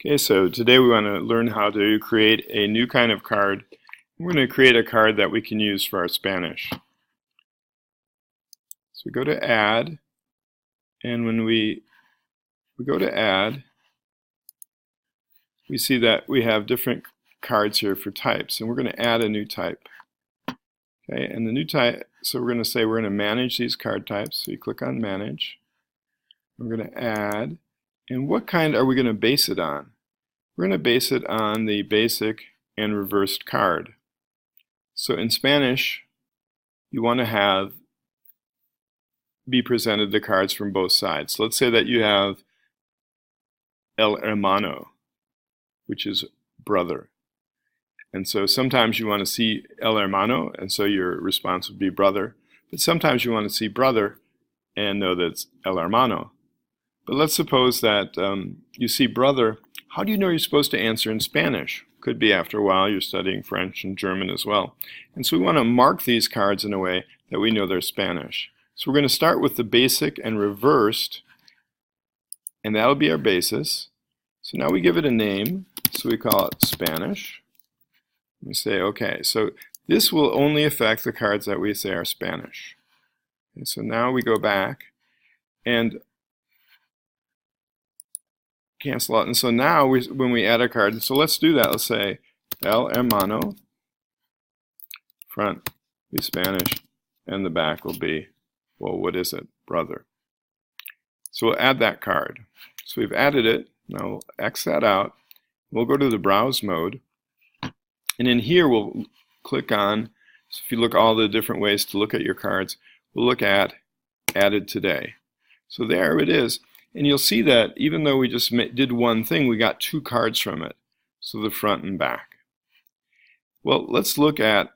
Okay, so today we want to learn how to create a new kind of card. We're going to create a card that we can use for our Spanish. So we go to Add, and when we go to Add, we see that we have different cards here for types, and we're going to add a new type. Okay, and the new type, so we're going to say we're going to manage these card types. So you click on Manage. We're going to add, and what kind are we going to base it on? We're going to base it on the basic and reversed card. So in Spanish, you want to be presented the cards from both sides. So let's say that you have el hermano, which is brother. And so sometimes you want to see el hermano, and so your response would be brother. But sometimes you want to see brother and know that it's el hermano. But let's suppose that you see brother. How do you know you're supposed to answer in Spanish? Could be after a while you're studying French and German as well. And so we want to mark these cards in a way that we know they're Spanish. So we're going to start with the basic and reversed, and that'll be our basis. So now we give it a name, so we call it Spanish. We say, okay, so this will only affect the cards that we say are Spanish. And so now we go back and cancel out. And so now when we add a card, so let's do that. Let's say el hermano, front be Spanish, and the back will be, well, what is it? Brother. So we'll add that card. So we've added it. Now we'll X that out. We'll go to the browse mode. And in here we'll click on, so if you look all the different ways to look at your cards, we'll look at Added Today. So there it is. And you'll see that even though we just did one thing, we got two cards from it. So the front and back. Well, let's look at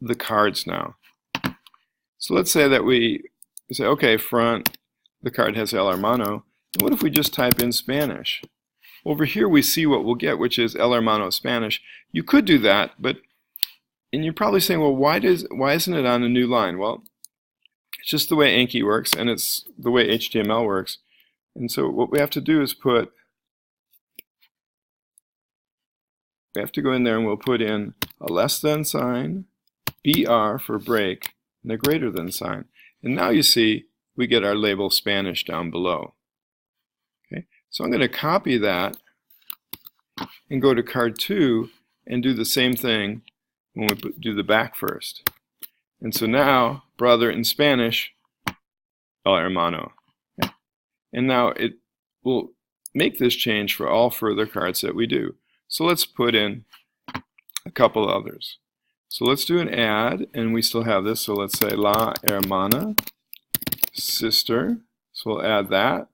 the cards now. So let's say that we say, okay, front, the card has el hermano. And what if we just type in Spanish? Over here we see what we'll get, which is el hermano Spanish. You could do that, and you're probably saying, well, why isn't it on a new line? Well, it's just the way Anki works, and it's the way HTML works. And so what we have to do is we have to go in there and we'll put in a less than sign, BR for break, and a greater than sign. And now you see we get our label Spanish down below. Okay, so I'm going to copy that and go to card 2 and do the same thing when we do the back first. And so now, brother in Spanish, el hermano. Okay. And now it will make this change for all further cards that we do. So let's put in a couple others. So let's do an add, and we still have this. So let's say la hermana, sister. So we'll add that.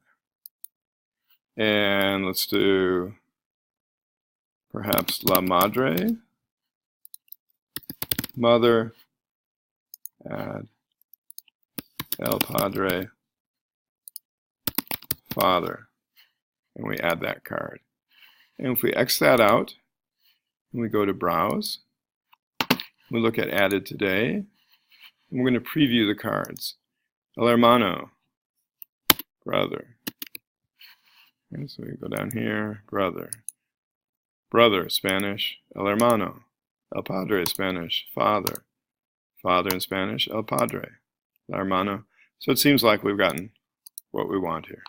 And let's do perhaps la madre, mother, add el padre, father, and we add that card. And if we X that out, and we go to Browse, we look at Added Today, and we're going to preview the cards. El hermano, brother. Okay, so we go down here, brother. Brother, Spanish, el hermano. El padre, Spanish, father. Father in Spanish, el padre, el hermano. So it seems like we've gotten what we want here.